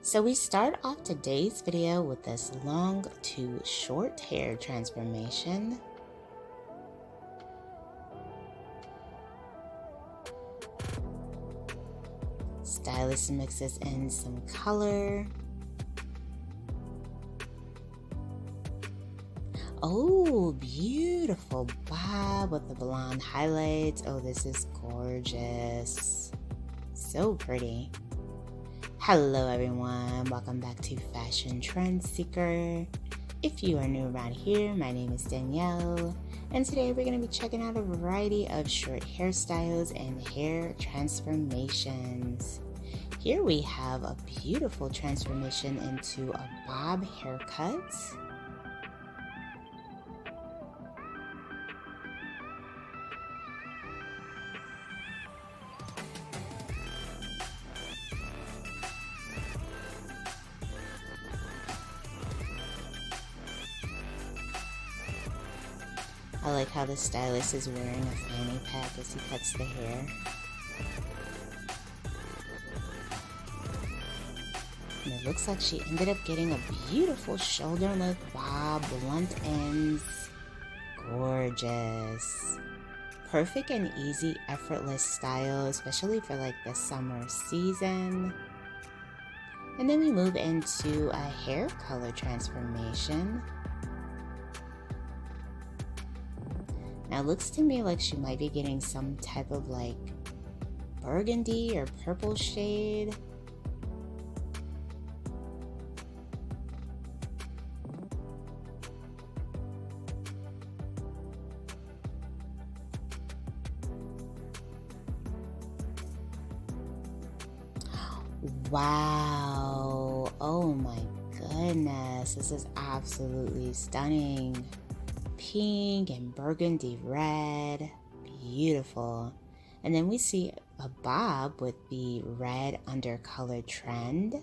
So we start off today's video with this long to short hair transformation. Stylist mixes in some color. Oh, beautiful bob with the blonde highlights. Oh, this is gorgeous. So pretty. Hello everyone, welcome back to Fashion Trend Seeker. If you are new around here, my name is Danielle, and today we're going to be checking out a variety of short hairstyles and hair transformations. Here we have a beautiful transformation into a bob haircut. I like how the stylist is wearing a fanny pack as he cuts the hair. And it looks like she ended up getting a beautiful shoulder-length bob, blunt ends. Gorgeous. Perfect and easy, effortless style, especially for like the summer season. And then we move into a hair color transformation. Now it looks to me like she might be getting some type of like burgundy or purple shade. Wow, oh my goodness, this is absolutely stunning. Pink and burgundy red, beautiful. And then we see a bob with the red undercolor trend.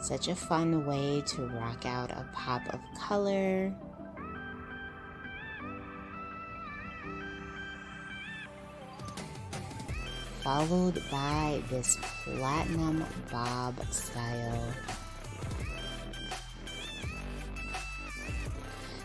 Such a fun way to rock out a pop of color. Followed by this platinum bob style.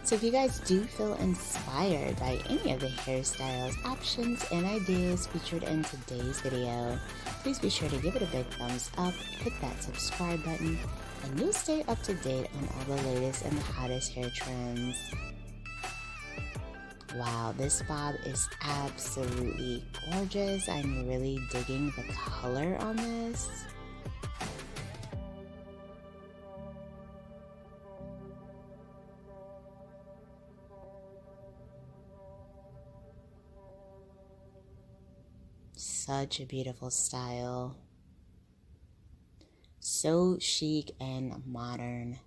So if you guys do feel inspired by any of the hairstyles, options, and ideas featured in today's video, please be sure to give it a big thumbs up, hit that subscribe button, and you'll stay up to date on all the latest and the hottest hair trends. Wow, this bob is absolutely gorgeous. I'm really digging the color on this. Such a beautiful style. So chic and modern.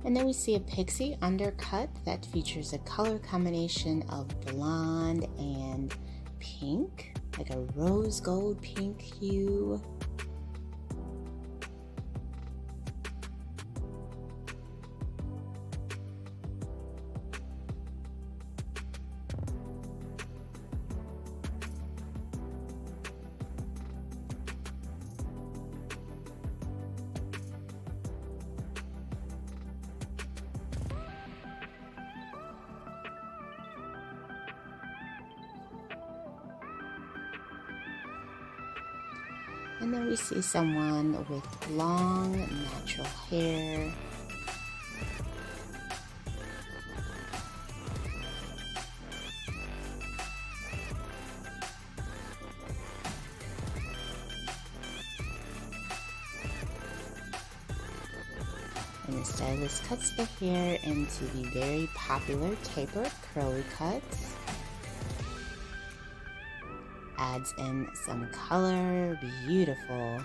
And then we see a pixie undercut that features a color combination of blonde and pink, like a rose gold pink hue. And then we see someone with long, natural hair. And the stylist cuts the hair into the very popular tapered curly cuts. Adds in some color, beautiful.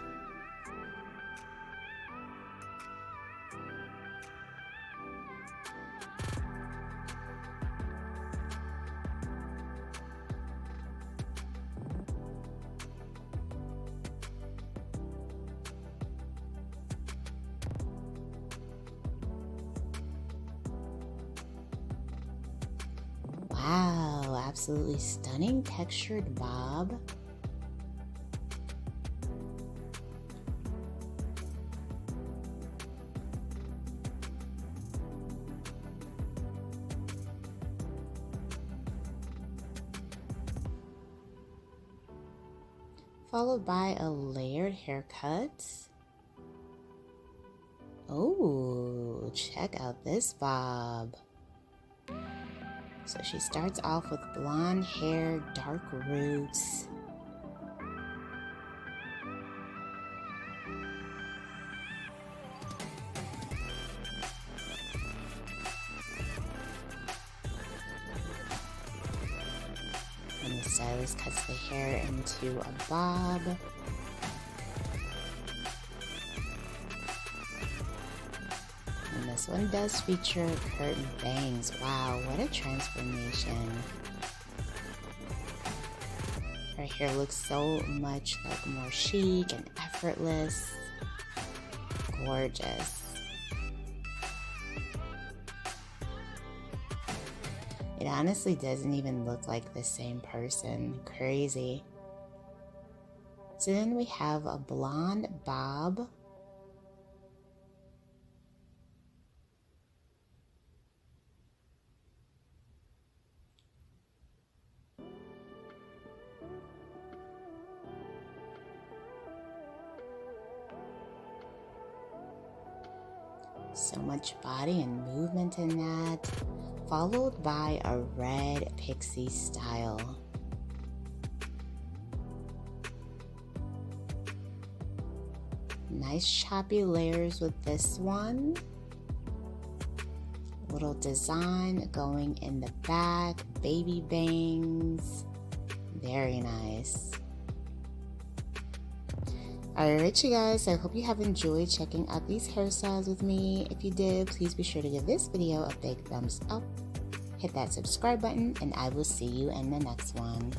Wow, absolutely stunning textured bob. Followed by a layered haircut. Oh, check out this bob. So she starts off with blonde hair, dark roots. And the stylist cuts the hair into a bob. And this one does feature curtain bangs. Wow, what a transformation. Her hair looks so much like more chic and effortless. Gorgeous. It honestly doesn't even look like the same person. Crazy. So then we have a blonde bob. So much body and movement in that. Followed by a red pixie style. Nice choppy layers with this one. Little design going in the back, baby bangs. Very nice. Alright you guys, I hope you have enjoyed checking out these hairstyles with me. If you did, please be sure to give this video a big thumbs up. Hit that subscribe button and I will see you in the next one.